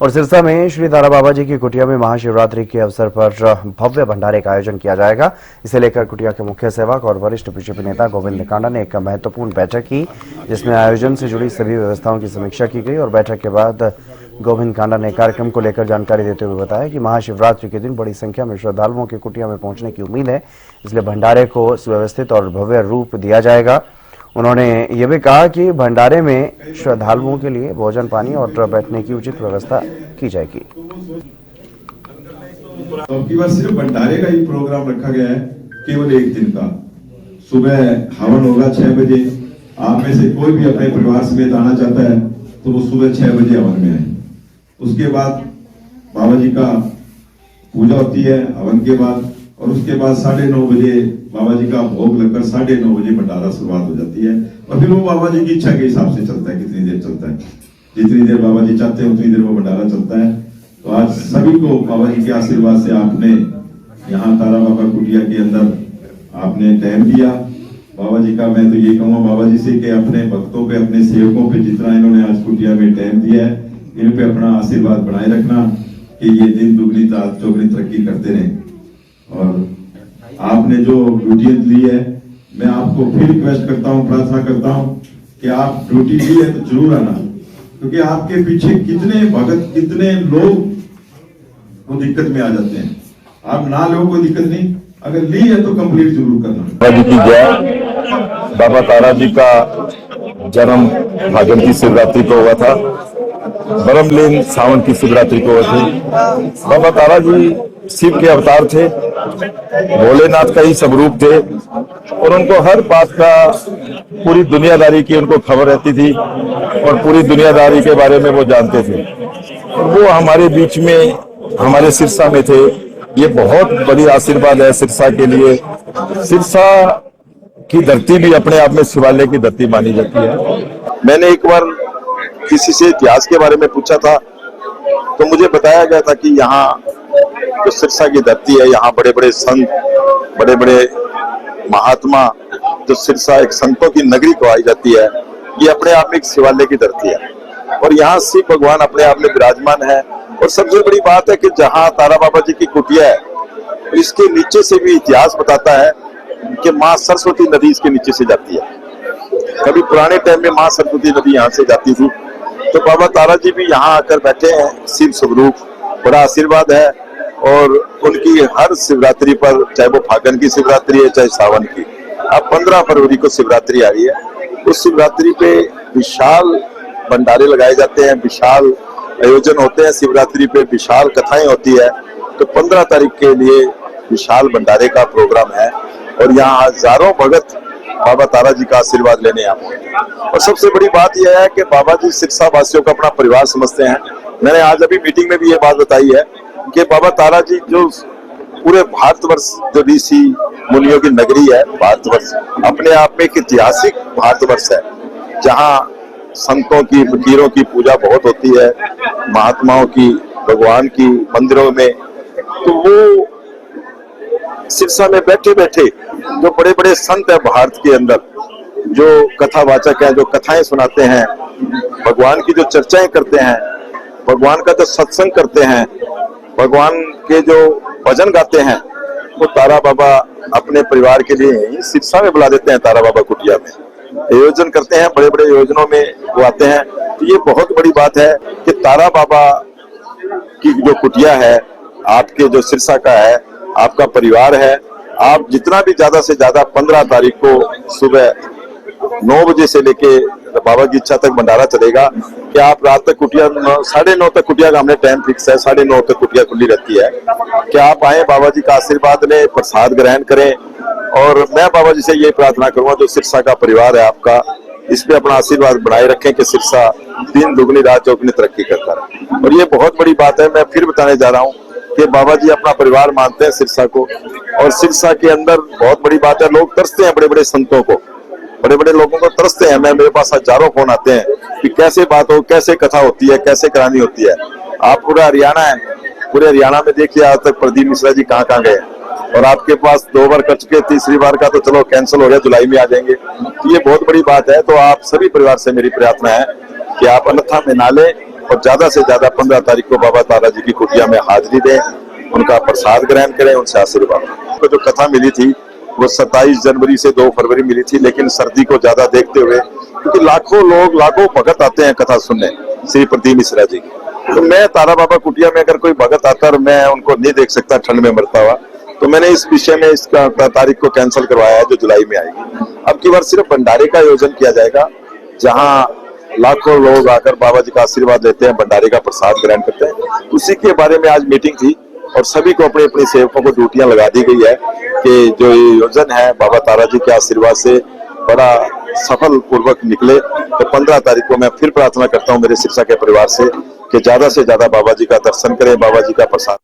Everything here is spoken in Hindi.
और सिरसा में श्री तारा बाबा जी की कुटिया में महाशिवरात्रि के अवसर पर भव्य भंडारे का आयोजन किया जाएगा। इसे लेकर कुटिया के मुख्य सेवक और वरिष्ठ बीजेपी नेता गोविंद कांडा ने एक महत्वपूर्ण बैठक की, जिसमें आयोजन से जुड़ी सभी व्यवस्थाओं की समीक्षा की गई। और बैठक के बाद गोविंद कांडा ने कार्यक्रम को लेकर जानकारी देते हुए बताया कि महाशिवरात्रि के दिन बड़ी संख्या में श्रद्धालुओं के कुटिया में पहुंचने की उम्मीद है, इसलिए भंडारे को सुव्यवस्थित और भव्य रूप दिया जाएगा। उन्होंने ये भी कहा कि भंडारे में श्रद्धालुओं के लिए भोजन, पानी और बैठने की उचित व्यवस्था की जाएगी। अब की बार सिर्फ भंडारे का ही प्रोग्राम रखा गया है, केवल एक दिन का। सुबह हवन होगा 6 बजे। आप में से कोई भी अपने परिवार समेत आना चाहता है तो वो सुबह 6 बजे हवन में आए। उसके बाद बाबा जी का पूजा होती है हवन के बाद, और उसके बाद 9:30 बजे बाबा जी का भोग लगकर 9:30 बजे भंडारा शुरुआत हो जाती है। और फिर वो बाबा जी की इच्छा के हिसाब से चलता है, कितनी देर चलता है, जितनी देर बाबा जी चाहते हैं उतनी देर वो भंडारा चलता है। तो आज सभी को बाबा जी के आशीर्वाद से आपने यहाँ तारा बाबा कुटिया के अंदर आपने टाइम दिया। बाबा जी का मैं तो ये कहूँगा बाबा जी से कि अपने भक्तों पे, अपने सेवकों पे जितना इन्होंने आज कुटिया में टाइम दिया है, इन पे अपना आशीर्वाद बनाए रखना कि ये दिन दुगनी रात चौगनी तरक्की करते रहें। और आपने जो ड्यूटी ली है, मैं आपको फिर रिक्वेस्ट करता हूँ, प्रार्थना करता हूँ कि आप ड्यूटी ली है तो जरूर आना, क्योंकि आपके पीछे कितने भगत, कितने लोग वो दिक्कत में आ जाते हैं। आप ना लो कोई दिक्कत नहीं, अगर ली है तो कंप्लीट जरूर करना। बाबा जी की जय। बाबा तारा जी का जन्म फागुन की शिवरात्रि को हुआ था, बरमलीन सावन की शिवरात्रि को हुए थे। बाबा तारा जी शिव के अवतार थे, भोलेनाथ का ही स्वरूप थे, और उनको हर बात का पूरी दुनियादारी की उनको खबर रहती थी और पूरी दुनियादारी के बारे में वो जानते थे। और वो हमारे बीच में, हमारे सिरसा में थे। ये बहुत बड़ी आशीर्वाद है सिरसा के लिए। सिरसा की धरती भी अपने आप में शिवालय की धरती मानी जाती है। मैंने एक बार किसी से इतिहास के बारे में पूछा था तो मुझे बताया गया था कि यहाँ जो सिरसा की धरती है, यहाँ बड़े बड़े संत, बड़े बड़े महात्मा, जो सिरसा एक संतों की नगरी कहलाई जाती है, ये अपने आप में एक शिवालय की धरती है। और यहाँ शिव भगवान अपने आप में विराजमान है। और सबसे बड़ी बात है कि जहाँ तारा बाबा जी की कुटिया है, इसके नीचे से भी इतिहास बताता है कि माँ सरस्वती नदी इसके नीचे से जाती है। कभी पुराने टाइम में माँ सरस्वती नदी यहाँ से जाती थी। तो बाबा तारा जी भी यहाँ आकर बैठे हैं, शिव स्वरूप, बड़ा आशीर्वाद है। और उनकी हर शिवरात्रि पर, चाहे वो फागुन की शिवरात्रि है चाहे सावन की, अब 15 फरवरी को शिवरात्रि आ रही है। उस शिवरात्रि पे विशाल भंडारे लगाए जाते हैं, विशाल आयोजन होते हैं। शिवरात्रि पे विशाल कथाएं होती है। तो 15 तारीख के लिए विशाल भंडारे का प्रोग्राम है और यहाँ हजारों भगत बाबा तारा जी का आशीर्वाद लेने आते हैं। और सबसे बड़ी बात यह है कि बाबा जी सिरसा वासियों का अपना परिवार समझते हैं। मैंने आज अभी मीटिंग में भी ये बात बताई है कि बाबा तारा जी जो पूरे भारतवर्ष, जो ऋषि मुनियों की नगरी है भारतवर्ष, अपने आप में एक ऐतिहासिक भारतवर्ष है, जहाँ संतों की, फकीरों की पूजा बहुत होती है, महात्माओं की, भगवान की मंदिरों में। तो वो सिरसा में बैठे बैठे जो बड़े बड़े संत है भारत के अंदर, जो कथावाचक हैं, जो कथाएं सुनाते हैं, भगवान की जो चर्चाएं करते हैं, भगवान का जो सत्संग करते हैं, भगवान के जो भजन गाते हैं, वो तारा बाबा अपने परिवार के लिए ही सिरसा में बुला देते हैं। तारा बाबा कुटिया में आयोजन करते हैं, बड़े बड़े योजनों में वो आते हैं। तो ये बहुत बड़ी बात है कि तारा बाबा की जो कुटिया है, आपके जो सिरसा का है, आपका परिवार है, आप जितना भी ज्यादा से ज्यादा 15 तारीख को सुबह 9 बजे से लेके बाबा की इच्छा तक भंडारा चलेगा कि आप रात तक कुटिया 9:30 तक कुटिया का हमने टाइम फिक्स है, 9:30 तक कुटिया खुली रहती है। कि आप आए, बाबा जी का आशीर्वाद लें, प्रसाद ग्रहण करें। और मैं बाबा जी से ये प्रार्थना करूंगा, जो सिरसा का परिवार है आपका, इस पे अपना आशीर्वाद बनाए रखें कि सिरसा दिन दुगनी रात चौगनी तरक्की करता रहे। और ये बहुत बड़ी बात है, मैं फिर बताने जा रहा हूँ कि बाबा जी अपना परिवार मानते हैं सिरसा को। और सिरसा के अंदर बहुत बड़ी बात है, लोग तरसते हैं बड़े बड़े संतों को, बड़े बड़े लोगों को तरसते हैं। मेरे पास हजारों फोन आते हैं कि कैसे बात हो, कैसे कथा होती है, कैसे करानी होती है। आप पूरा हरियाणा है, पूरे हरियाणा में देखिए आज तक प्रदीप मिश्रा जी कहाँ कहाँ गए, और आपके पास 2 बार कर चुके, तीसरी बार का तो चलो कैंसिल हो गया, जुलाई में आ जाएंगे। तो ये बहुत बड़ी बात है। तो आप सभी परिवार से मेरी प्रार्थना है कि आप अन्यथा में ना लें, और ज्यादा से ज्यादा 15 तारीख को बाबा तारा जी की कुटिया में हाजिरी दें, उनका प्रसाद ग्रहण करें, उनसे आशीर्वाद लें। तो जो कथा मिली थी वो 27 जनवरी से 2 फरवरी मिली थी, लेकिन सर्दी को ज्यादा देखते हुए, क्योंकि लाखों लोग, लाखों भगत आते हैं कथा सुनने श्री प्रदीप मिश्रा जी की, तो मैं तारा बाबा कुटिया में अगर कोई भगत आता और मैं उनको नहीं देख सकता ठंड में मरता हुआ, तो मैंने इस विषय में इसका तारीख को कैंसिल करवाया है, जो जुलाई में आएगी। अब की बार सिर्फ भंडारे का आयोजन किया जाएगा, जहां लाखों लोग आकर बाबा जी का आशीर्वाद लेते हैं, भंडारे का प्रसाद ग्रहण करते हैं। उसी के बारे में आज मीटिंग थी और सभी को अपने अपने सेवकों को ड्यूटियां लगा दी गई है कि जो ये योजना है बाबा तारा जी के आशीर्वाद से बड़ा सफल पूर्वक निकले। तो 15 तारीख को मैं फिर प्रार्थना करता हूं मेरे शिक्षा के परिवार से कि ज्यादा से ज्यादा बाबा जी का दर्शन करें, बाबा जी का प्रसाद